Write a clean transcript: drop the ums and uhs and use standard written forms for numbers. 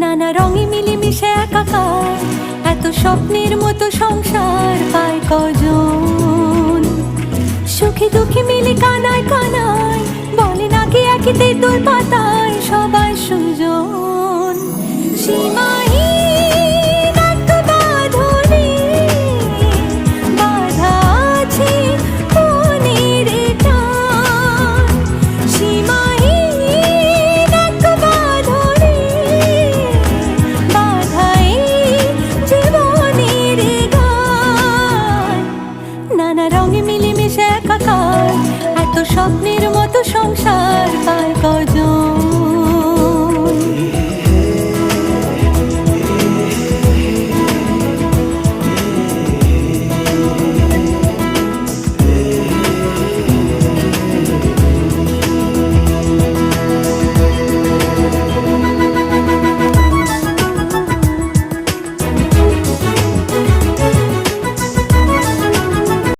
নানা রঙে মিলেমিশে একাকার, এত স্বপ্নের মতো সংসার পায় কজন। সুখে দুঃখে মিলে কানায় কানায়, বলে নাকি একই তেঁতুল পাতায় সবাই সুজন। সীমা